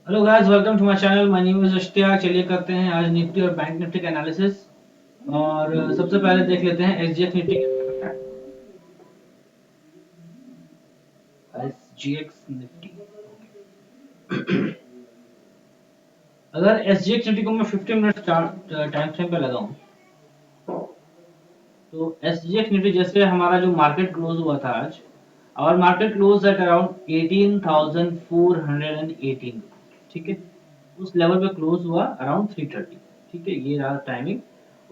Hello guys, welcome to my channel. My name is Ishtiaq. चलिए करते हैं आज निफ्टी और बैंक निफ्टी का एनालिसिस। और सबसे पहले देख लेते हैं एसजीएक्स निफ्टी क्या है। एसजीएक्स निफ्टी, अगर एसजीएक्स निफ्टी को मैं 15 मिनट टाइम फ्रेम पे लगाऊं तो एसजीएक्स निफ्टी जैसे हमारा जो मार्केट क्लोज हुआ था आज, और मार्केट क्लोज एट अराउंड 18,418, ठीक है। उस लेवल पे क्लोज हुआ अराउंड 330, ठीक है। ये रहा टाइमिंग।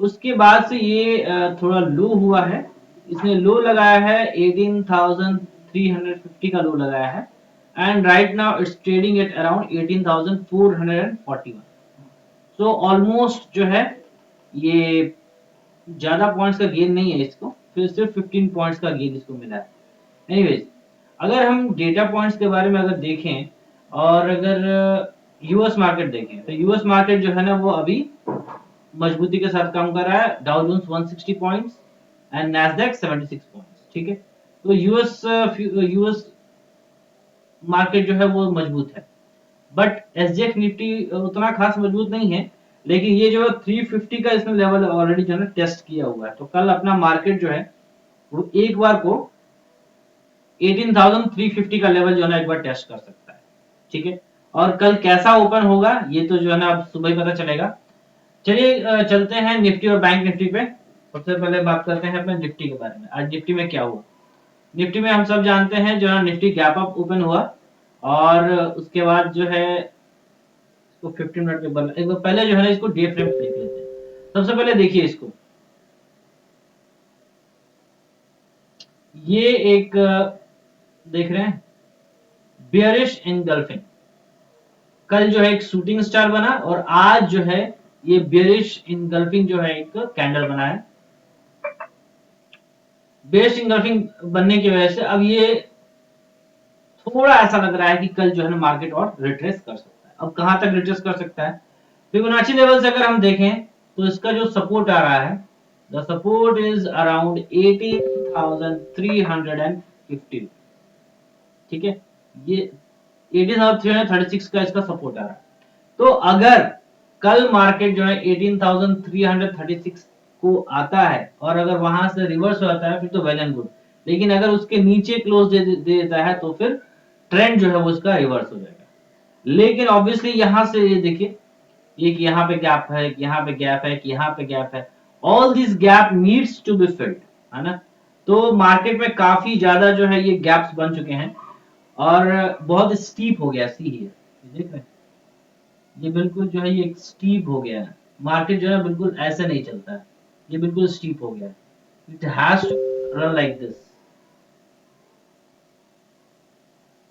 उसके बाद से ये थोड़ा लो हुआ है। इसने लो लगाया है 18,350 का लो लगाया है। And right now it's trading at around 18,441। So almost जो है ये ज्यादा पॉइंट्स का गेन नहीं है इसको, फिर सिर्फ 15 पॉइंट्स का गेन इसको मिला है। एनीवेज, अगर हम डेटा पॉइंट्स के बारे में अगर देखें और अगर यूएस मार्केट देखें तो यूएस मार्केट जो है ना वो अभी मजबूती के साथ काम कर रहा है। Dow Jones 160 points and Nasdaq 76 points, ठीक है। तो यूएस मार्केट जो है वो मजबूत है। बट एसजीएक्स निफ्टी उतना खास मजबूत नहीं है। लेकिन ये जो 350 का इसने लेवल ऑलरेडी जो है ना टेस्ट किया हुआ है, तो कल अपना मार्केट जो है वो एक बार को 18,350 का लेवल जो है ना एक बार टेस्ट कर सकता है, ठीक है। और कल कैसा ओपन होगा ये तो जो है ना अब सुबह ही पता चलेगा। चलिए चलते हैं निफ्टी और बैंक निफ्टी पे। सबसे पहले बात करते हैं अपने निफ्टी के बारे में। आज निफ्टी में क्या हुआ। निफ्टी में हम सब जानते हैं जो है निफ्टी गैप अप ओपन हुआ, और उसके बाद जो है इसको 15 मिनट के बाद एक बार पहले जो है ना इसको डे फ्रेम देख लेते हैं। सबसे पहले देखिए इसको, ये एक देख रहे हैं बियरिश इनगल्फिंग। कल जो है एक शूटिंग स्टार बना और आज जो है ये बेरिश इनगल्फिंग जो है एक कैंडल बना है। बेरिश इनगल्फिंग बनने की वजह से अब ये थोड़ा ऐसा लग रहा है कि कल जो है ना मार्केट और रिट्रेस कर सकता है। अब कहां तक रिट्रेस कर सकता है, फिबोनाची लेवल से अगर हम देखें तो इसका जो सपोर्ट आ रहा है, द सपोर्ट इज अराउंड 18,350, ठीक है। ये 18,336 का इसका सपोर्ट आ रहा है। तो अगर कल मार्केट जो है 18,336 को आता है और अगर वहां से रिवर्स हो जाता है फिर तो वेल एंड गुड। लेकिन अगर उसके नीचे क्लोज दे देता है तो फिर ट्रेंड जो है वो उसका रिवर्स हो जाएगा। लेकिन ऑब्वियसली यहां से ये देखिए, ये कि यहाँ पे गैप है, यहाँ पे गैप है, कि यहाँ पे गैप है। All this gap needs to be filled, है ना। तो मार्केट में काफी ज्यादा जो है ये गैप्स बन चुके हैं और बहुत स्टीप हो गया। सी है, देख रहे हैं, ये बिल्कुल जो है ये स्टीप हो गया है। मार्केट जो है बिल्कुल ऐसे नहीं चलता है, ये बिल्कुल स्टीप हो गया है। It has to run like this.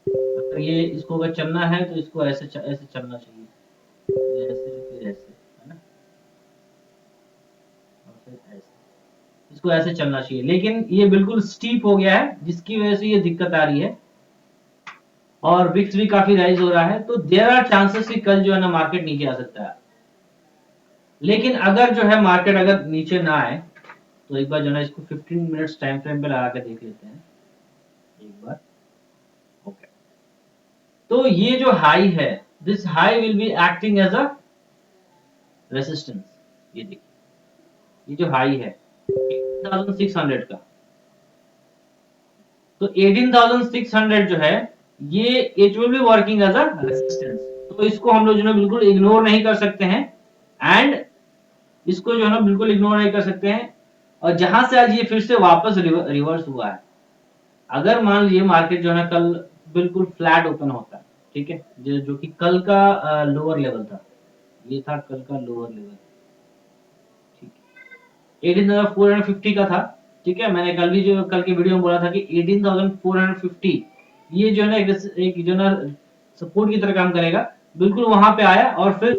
अगर ये इसको अगर चलना है तो इसको ऐसे चलना चाहिए, फिर ऐसे फिर ऐसे, है ना, और फिर ऐसे, इसको ऐसे चलना चाहिए। लेकिन ये बिल्कुल स्टीप हो गया है जिसकी वजह से ये दिक्कत आ रही है। और विक्स भी काफी राइज हो रहा है, तो देयर आर चांसेस कि कल जो है ना मार्केट नीचे आ सकता है। लेकिन अगर जो है मार्केट अगर नीचे ना आए तो एक बार जो है इसको 15 मिनट्स टाइम फ्रेम पे लगा के देख लेते हैं एक बार। ओके, तो ये जो हाई है, this high will be acting as a resistance. ये देखिए, ये जो हाई है 18,600 का, तो 18,600 जो है ये it will be working as a resistance. तो इसको हम लोग जो है बिल्कुल इग्नोर नहीं कर सकते हैं। एंड इसको जो है ना बिल्कुल इग्नोर नहीं कर सकते हैं। और जहां से आज ये फिर से वापस रिवर्स हुआ है, अगर मान लीजिए मार्केट जो है ना कल बिल्कुल फ्लैट ओपन होता है, ठीक है, जो कि कल का लोअर लेवल था, ये था कल का लोअर लेवल, ठीक है, 18,450 का था, ठीक है। मैंने कल भी जो कल के वीडियो में बोला था कि 18,450 ये जो है ना एक जो है ना सपोर्ट की तरह काम करेगा। बिल्कुल वहां पे आया और फिर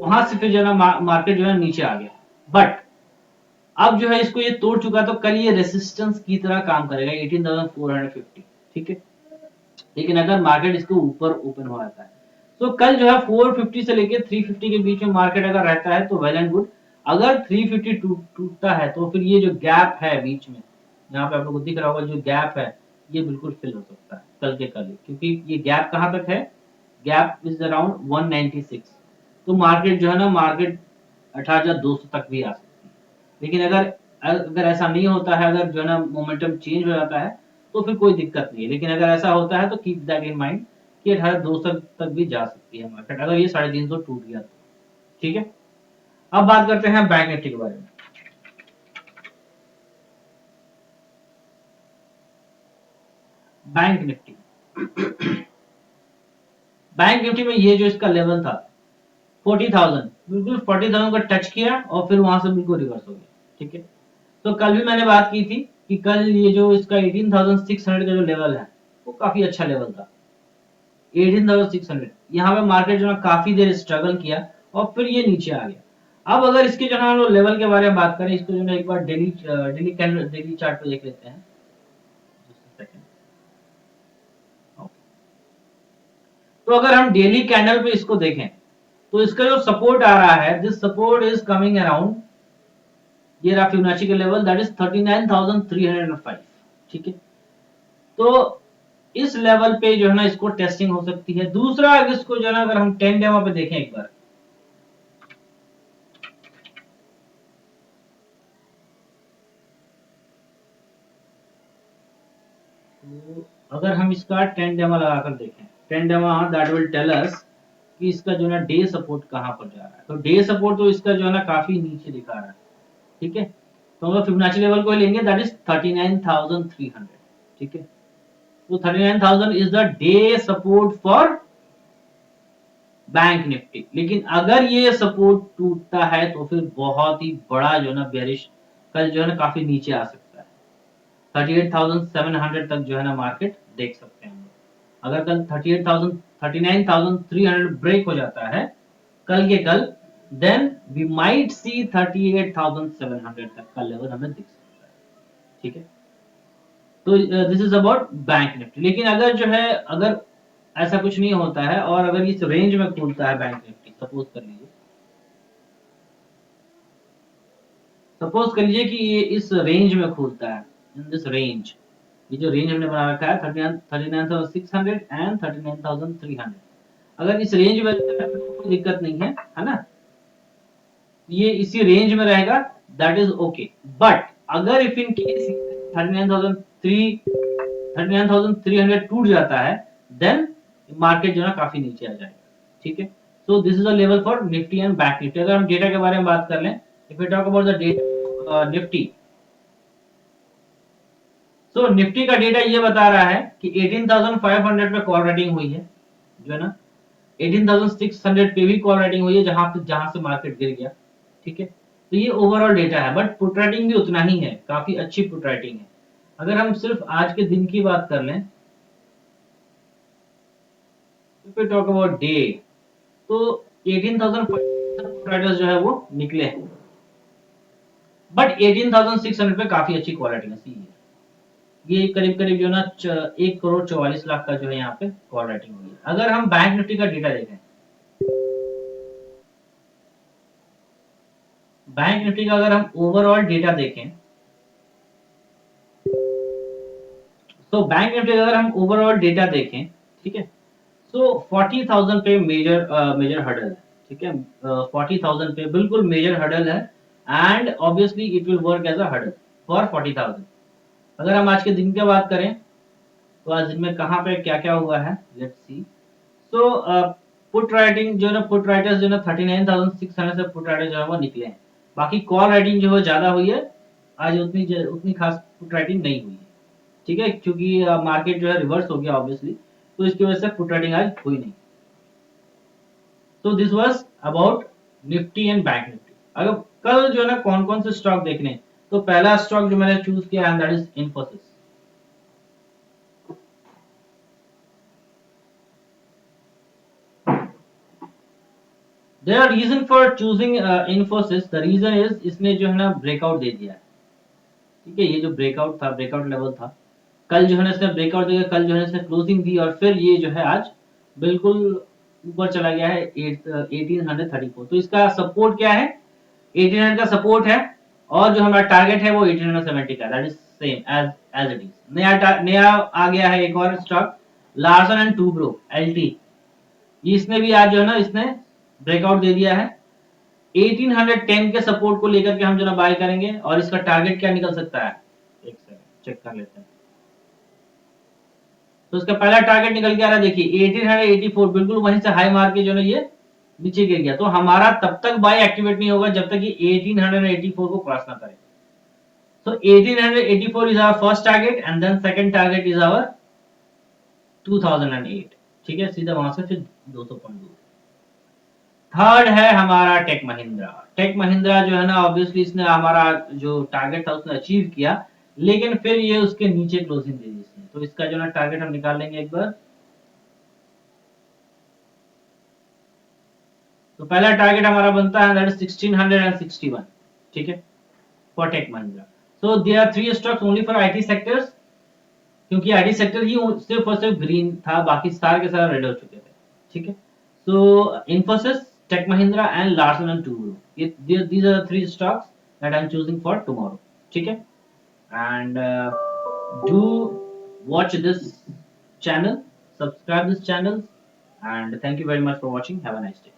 वहां से फिर जो है ना मार्केट जो है नीचे आ गया। बट अब जो है इसको ये तोड़ चुका, तो कल ये रेसिस्टेंस की तरह काम करेगा 18,450, ठीक है। लेकिन अगर मार्केट इसको ऊपर ओपन हो जाता है तो कल जो है 450 से लेके 350 के बीच में मार्केट अगर रहता है तो वेल एंड गुड। अगर 350 टूटता है तो फिर ये जो गैप है बीच में, यहाँ पे आप लोग को दिख रहा होगा जो गैप है, ये बिल्कुल फिल हो सकता है कल के कल ही। क्योंकि ये गैप कहां तक है, गैप इज अराउंड 196। तो मार्केट जो है ना, मार्केट 18,200 तक भी आ सकती है। लेकिन अगर अगर ऐसा नहीं होता है, अगर जो है ना मोमेंटम चेंज हो जाता है, तो फिर कोई दिक्कत नहीं है। लेकिन अगर ऐसा होता है तो कीप दैट इन माइंड कि 18,200 तक भी जा सकती है मार्केट, अगर ये 350 टूट गया तो। ठीक है, अब बात करते हैं बैंक निफ्टी के बारे में। बैंक निफ्टी बैंक निफ्टी में ये जो इसका लेवल था 40,000, बिल्कुल 40,000 को टच किया और फिर वहां से बिल्कुल रिवर्स हो गया। ठीक है, तो कल भी मैंने बात की थी कि कल ये जो इसका 18,600 का जो लेवल है वो काफी अच्छा लेवल था। 18,600 यहाँ पे मार्केट जो है काफी देर स्ट्रगल किया और फिर ये नीचे आ गया। अब अगर इसके जो है हम लोग लेवल के बारे में बात करें, इसको जो है एक बार daily daily candle daily chart पे देख लेते हैं। Just a second. तो अगर हम डेली कैंडल पे इसको देखें तो इसका जो सपोर्ट आ रहा है, this support is coming around, ये रहा फिबोनाची का लेवल, दैट इज 39,305। ठीक है, तो इस लेवल पे जो है ना इसको टेस्टिंग हो सकती है। दूसरा, अगर इसको जो है ना अगर हम 10 डेमो पे देखें एक बार, तो अगर हम इसका 10 डेमो लगाकर देखें, 10 demo that will tell us कि इसका जो है ना डे सपोर्ट कहां पर जा रहा है। तो डे सपोर्ट तो इसका जो है ना काफी नीचे दिखा रहा है। ठीक है, तो हम लोग फिबोनाची लेवल को लेंगे, दैट इज 39,300। ठीक है, तो 39,000 is the day support for bank Nifty. लेकिन अगर ये सपोर्ट टूटता है तो फिर बहुत ही बड़ा जो है ना बेरिश, कल जो है ना काफी नीचे आ सकता है। 38,700 तक जो है ना मार्केट देख सकते हैं। अगर कल 38,000 39,300 ब्रेक हो जाता है कल के कल, देन वी माइट सी 38,700 तक का लेवल हमें दिख सकता है। ठीक है, तो this is about bank Nifty. लेकिन अगर जो है, अगर ऐसा कुछ नहीं होता है और अगर इस रेंज में खुलता है बैंक निफ्टी, सपोज कर लीजिए कि ये इस रेंज में खुलता है, इन दिस रेंज, ये जो रेंज हमने बना रखा है 39,600 एंड 39,300, अगर इस रेंज में कोई दिक्कत नहीं है, है ना, ये इसी रेंज में रहेगा, दैट इज ओके। बट अगर इफ इन केस 39,300 टूट जाता है, देन मार्केट जो है काफी नीचे आ जाएगा। ठीक है, so this is a level for Nifty and bank Nifty. अगर हम डेटा के बारे में बात कर लें, if we talk about the data Nifty, so Nifty का डेटा ये बता रहा है कि 18,500 पे कॉल राइटिंग हुई है, जो है ना 18,600 पे भी कॉल राइटिंग हुई है, जहां से मार्केट गिर गया। ठीक है, तो ये ओवरऑल डेटा है, बट पुट राइटिंग भी उतना ही है, काफी अच्छी पुट राइटिंग है। अगर हम सिर्फ आज के दिन की बात कर लें, if we talk about day, तो 18,500 राइटर्स जो है वो निकले हैं, बट 18,600 पे काफी अच्छी क्वालिटी है। ये करीब करीब जो ना 1,44,00,000 का जो है यहाँ पे कॉल राइटिंग हुई है। अगर हम बैंक निफ्टी का डेटा देखें, बैंक निफ्टी का अगर हम ओवरऑल डेटा देखें, तो बैंक निफ्टी का अगर हम ओवरऑल डेटा देखें, ठीक है, सो 40,000 पे मेजर मेजर हर्डल है। ठीक है, 40,000 पे बिल्कुल मेजर हर्डल है, and obviously it will work as a hurdle for 40,000। अगर हम आज के दिन की बात करें, तो आज दिन में कहाँ पे क्या क्या हुआ है, let's see. So put writing जो है ना, पुट राइटर्स जो है ना 39,600 से पुट राइटर जो है वो निकले हैं। बाकी कॉल राइटिंग जो है ज्यादा हुई है, आज उतनी उतनी खास पुट राइटिंग नहीं हुई है। ठीक है, क्योंकि मार्केट जो है रिवर्स हो गया ऑब्वियसली, तो इसकी वजह से पुट राइटिंग आज हुई नहीं। तो this was about Nifty and bank Nifty. अगर कल जो है ना कौन कौन से स्टॉक देखने, तो पहला स्टॉक जो मैंने चूज किया है that is Infosys. There are reason for choosing Infosys. The reason is इसने जो है ना ब्रेकआउट दे दिया है। ठीक है, ये जो ब्रेकआउट था, ब्रेकआउट लेवल था, कल जो है ना इसने ब्रेकआउट देकर कल जो है इसने क्लोजिंग दी और फिर ये जो है आज बिल्कुल ऊपर चला गया है 1834। तो इसका सपोर्ट क्या है, 1800 का सपोर्ट है, और जो हमारा टारगेट है वो 1870 का, that is same as as it is. नया नया आ गया है एक और stock, Larsen and Toubro, LT. इसने भी आज जो है ना इसने ब्रेकआउट दे दिया है। 1810 के सपोर्ट को लेकर के हम जो ना बाय करेंगे, और इसका टारगेट क्या निकल सकता है, एक सेकंड चेक कर लेते हैं। तो इसका पहला टारगेट निकल के आ रहा है, देखिए 1884, बिल्कुल वहीं से हाई मार के जो है ये नीचे गिर गया। तो हमारा तब तक बाय एक्टिवेट नहीं होगा जब तक ये 1884 को क्रॉस ना करे। So 1884 is our first target and then second target is our 2008। ठीक है, सीधा वहां से फिर 200 पॉइंट दूर। थर्ड है हमारा टेक महिंद्रा। टेक महिंद्रा जो है ना ऑब्वियसली इसने हमारा जो टारगेट था उसने अचीव किया, लेकिन फिर ये उसके नीचे क्लोजिंग दे दी इसने। तो इसका जो ना टारगेट हम निकाल लेंगे एक बार। तो पहला टारगेट हमारा बनता है दैट इज 1661। ठीक है, for Tech Mahindra. So there are 3 stocks only for IT sectors, क्योंकि आईटी सेक्टर ही सिर्फ और सिर्फ ग्रीन था, बाकी सारे के सारे रेड हो चुके थे। ठीक है, so Infosys, tech Mahindra and Larsen and Toubro, ये these are the 3 stocks that I'm choosing for tomorrow। ठीक है, and do watch this channel, subscribe this channel, and thank you very much for watching। Have a nice day।